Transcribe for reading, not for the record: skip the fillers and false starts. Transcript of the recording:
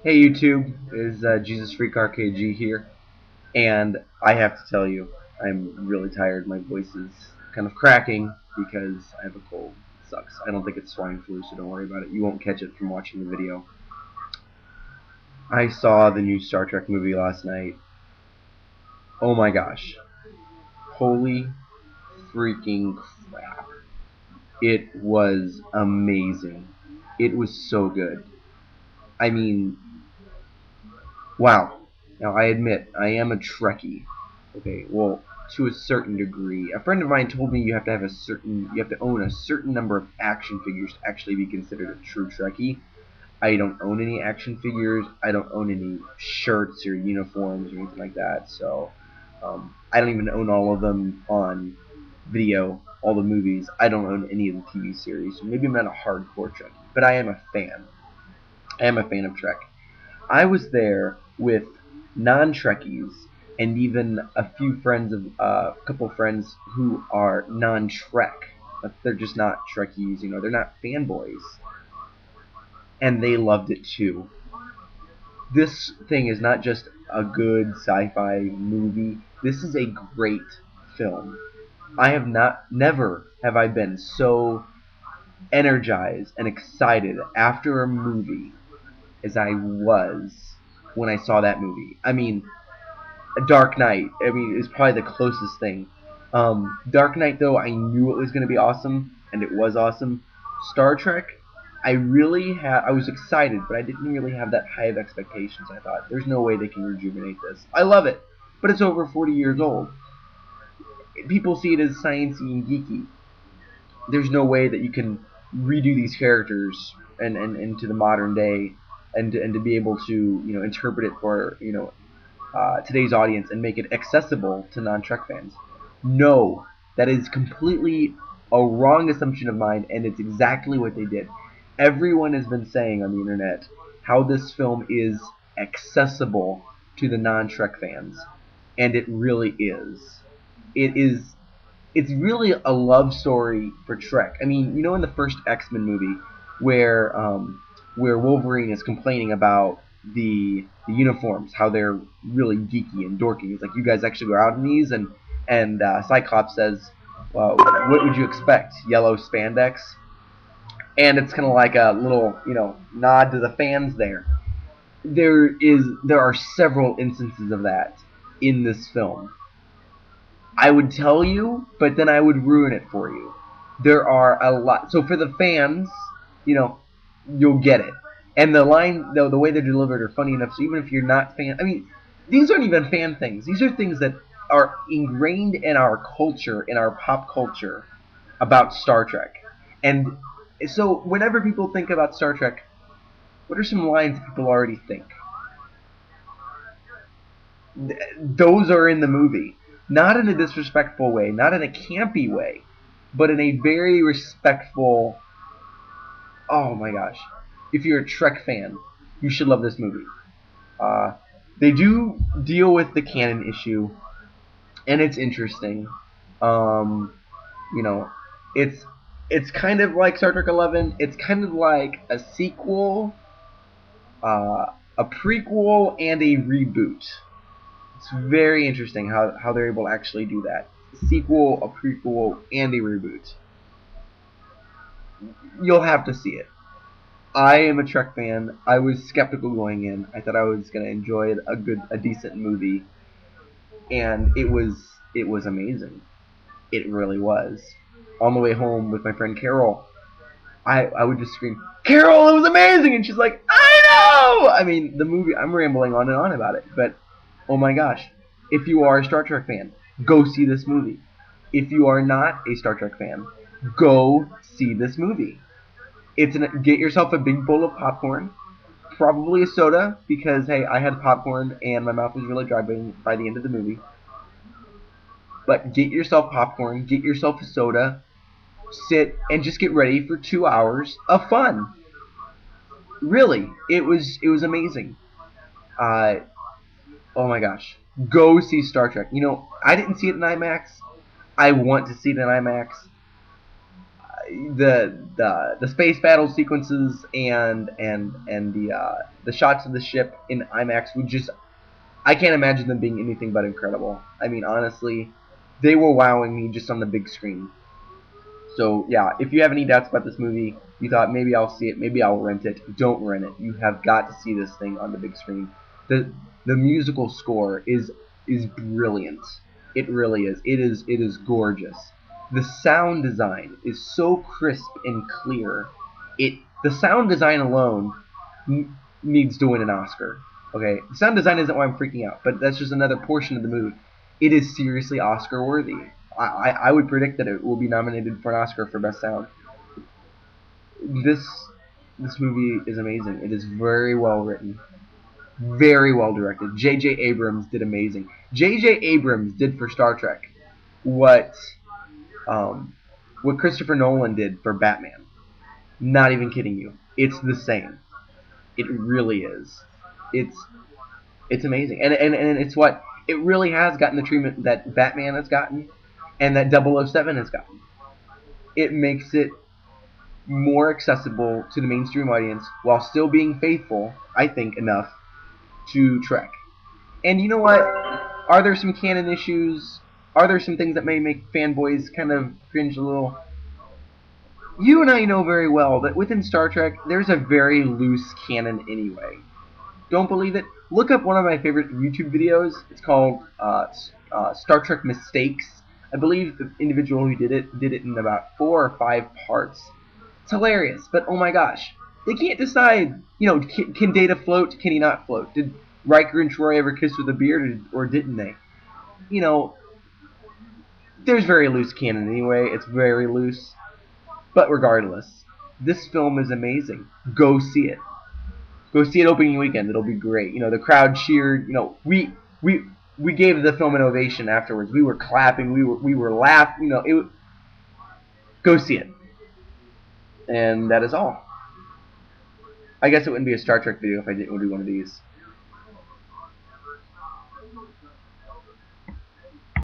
Hey YouTube, is JesusFreakRKG here, and I have to tell you, I'm really tired. My voice is kind of cracking because I have a cold. It sucks. I don't think it's swine flu, so don't worry about it. You won't catch it from watching the video. I saw the new Star Trek movie last night. Oh my gosh. Holy freaking crap. It was amazing. It was so good. I mean, wow. Now, I admit, I am a Trekkie. Okay, well, to a certain degree. A friend of mine told me you have to own a certain number of action figures to actually be considered a true Trekkie. I don't own any action figures. I don't own any shirts or uniforms or anything like that. So, I don't even own all of them on video, all the movies. I don't own any of the TV series. So maybe I'm not a hardcore Trekkie, but I am a fan. I am a fan of Trek. I was there with non-Trekkies and even a few friends of a couple friends who are non-Trek. They're just not Trekkies, they're not fanboys, and they loved it too. This thing is not just a good sci-fi movie. This is a great film. I have never have I been so energized and excited after a movie as I was when I saw that movie. I mean, Dark Knight. I mean, is probably the closest thing. Dark Knight, though, I knew it was going to be awesome, and it was awesome. Star Trek, I was excited, but I didn't really have that high of expectations. I thought, there's no way they can rejuvenate this. I love it, but it's over 40 years old. People see it as sciencey and geeky. There's no way that you can redo these characters and into the modern day and to be able to interpret it for today's audience and make it accessible to non-Trek fans. No, that is completely a wrong assumption of mine, and it's exactly what they did. Everyone has been saying on the internet how this film is accessible to the non-Trek fans, and it really is. It is. It's really a love story for Trek. I mean, in the first X-Men movie, where Wolverine is complaining about the uniforms, how they're really geeky and dorky. He's like, "You guys actually go out in these?" And Cyclops says, "Well, what would you expect? Yellow spandex?" And it's kind of like a little, nod to the fans there. There are several instances of that in this film. I would tell you, but then I would ruin it for you. There are a lot. So for the fans, you'll get it. And the way they're delivered are funny enough. So even if you're not fan, I mean, these aren't even fan things. These are things that are ingrained in our culture, in our pop culture, about Star Trek. And so whenever people think about Star Trek, what are some lines people already think? Those are in the movie. Not in a disrespectful way, not in a campy way, but in a very respectful. Oh my gosh. If you're a Trek fan, you should love this movie. Uh, they do deal with the canon issue, and it's interesting. Um, you know, it's it's kind of like Star Trek 11. It's kind of like a sequel, a prequel, and a reboot. It's very interesting how they're able to actually do that. A sequel, a prequel, and a reboot. You'll have to see it. I am a Trek fan. I was skeptical going in. I thought I was gonna enjoy a decent movie, and it was amazing. It really was. On the way home with my friend Carol, I would just scream, "Carol, it was amazing!" And she's like, "I know!" I mean, the movie. I'm rambling on and on about it, but oh my gosh, if you are a Star Trek fan, go see this movie. If you are not a Star Trek fan, go see this movie. Get yourself a big bowl of popcorn, probably a soda, because hey, I had popcorn and my mouth was really dry by the end of the movie. But get yourself popcorn, get yourself a soda, sit and just get ready for 2 hours of fun. Really, it was amazing. Uh, oh my gosh, go see Star Trek. I didn't see it in IMAX. I want to see it in IMAX. the space battle sequences and the shots of the ship in IMAX would just, I can't imagine them being anything but incredible. I mean, honestly, they were wowing me just on the big screen. So yeah, if you have any doubts about this movie, you thought maybe I'll see it, maybe I'll rent it, don't rent it. You have got to see this thing on the big screen. The musical score is brilliant. It really is. It is gorgeous. The sound design is so crisp and clear. The sound design alone needs to win an Oscar. Okay, the sound design isn't why I'm freaking out, but that's just another portion of the movie. It is seriously Oscar worthy. I would predict that it will be nominated for an Oscar for Best Sound. This movie is amazing. It is very well written, very well directed. J.J. Abrams did amazing. J.J. Abrams did for Star Trek what Christopher Nolan did for Batman. Not even kidding you. It's the same. It really is. It's amazing, and it's what it really has gotten the treatment that Batman has gotten, and that 007 has gotten. It makes it more accessible to the mainstream audience while still being faithful, I think, enough to Trek. And you know what? Are there some canon issues? Are there some things that may make fanboys kind of cringe a little? You and I know very well that within Star Trek, there's a very loose canon anyway. Don't believe it? Look up one of my favorite YouTube videos. It's called Star Trek Mistakes. I believe the individual who did it in about 4 or 5 parts. It's hilarious, but oh my gosh, they can't decide. You know, can Data float? Can he not float? Did Riker and Troy ever kiss with a beard, or didn't they? You know, there's very loose canon anyway. It's very loose, but regardless, this film is amazing. Go see it. Go see it opening weekend. It'll be great. You know, the crowd cheered. You know, we gave the film an ovation afterwards. We were clapping. We were laughing. You know, go see it. And that is all. I guess it wouldn't be a Star Trek video if I didn't do one of these.